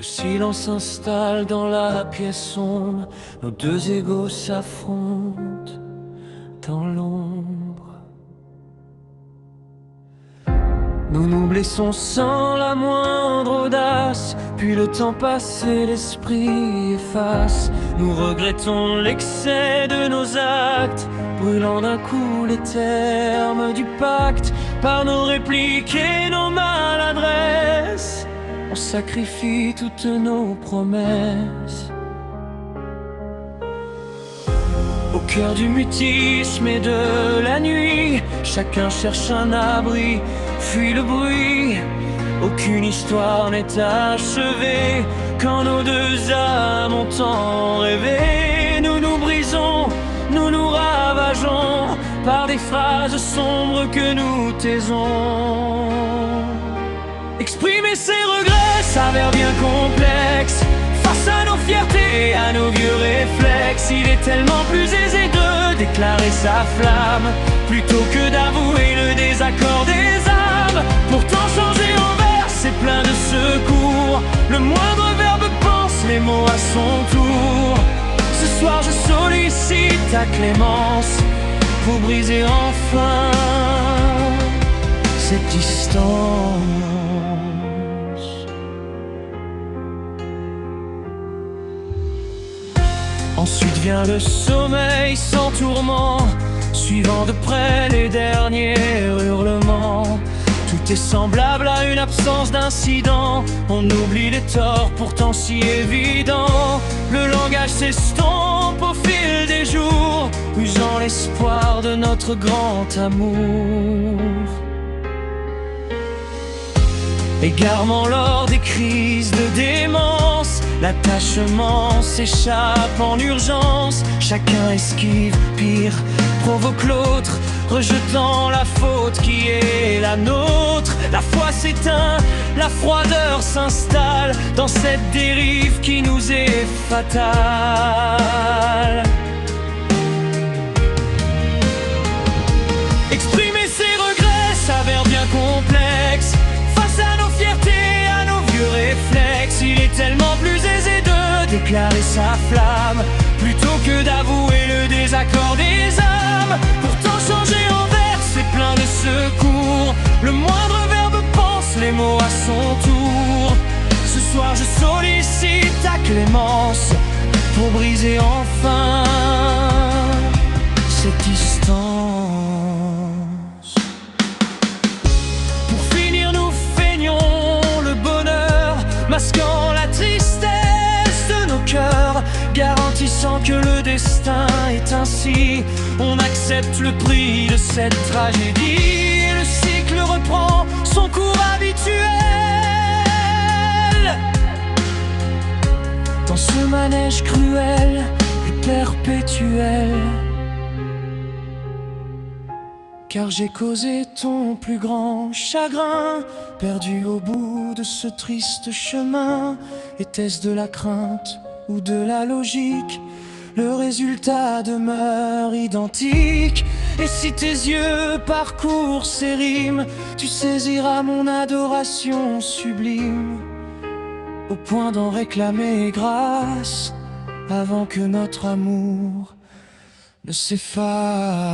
silence s'installe dans la pièce sombre. Nos deux égos s'affrontent dans l'ombre. Nous nous blessons sans la moindre audace, puis le temps passé, l'esprit efface. Nous regrettons l'excès de nos actes, brûlant d'un coup les termes du pacte. Par nos répliques et nos maladresses, on sacrifie toutes nos promesses. Au cœur du mutisme et de la nuit, chacun cherche un abri, fuit le bruit. Aucune histoire n'est achevée quand nos deux âmes ont tant rêvé. Nous nous brisons, nous nous ravageons par des phrases sombres que nous taisons. Exprimer ses regrets s'avère bien complexe face à nos fiertés et à nos vieux réflexes. Il est tellement plus aisé de déclarer sa flamme plutôt que d'avouer le désaccord des âmes. Pourtant changer en vers, c'est plein de secours. Le moindre verbe pense les mots à son tour. Ce soir je sollicite ta clémence pour briser enfin cette distance. Ensuite vient le sommeil sans tourment, suivant de près les derniers hurlements. Tout est semblable à une absence d'incident. On oublie les torts pourtant si évidents. Le langage s'estompe au fil des jours, usant l'espoir de notre grand amour. Égarement lors des crises de démence, l'attachement s'échappe en urgence. Chacun esquive, pire, provoque l'autre, rejetant la faute qui est la nôtre. La foi s'éteint, la froideur s'installe dans cette dérive qui nous est fatale. Exprimer ses regrets s'avère bien complexe face à nos fiertés, à nos vieux réflexes. Il est tellement plus aisé de déclarer sa flamme plutôt que d'avouer le désaccord des âmes. Pourtant changer en vers, c'est plein de secours. Le moindre verbe pense les mots à son tour. Ce soir je sollicite ta clémence pour briser enfin cette distance. Pour finir nous feignons le bonheur, masquant la tristesse de nos cœurs, garantissant que le destin est ainsi. On accepte le prix de cette tragédie et le cycle reprend son cours habituel. Dans ce manège cruel et perpétuel, car j'ai causé ton plus grand chagrin, perdu au bout de ce triste chemin. Était-ce de la crainte ou de la logique? Le résultat demeure identique. Et si tes yeux parcourent ces rimes, tu saisiras mon adoration sublime, au point d'en réclamer grâce avant que notre amour ne s'efface.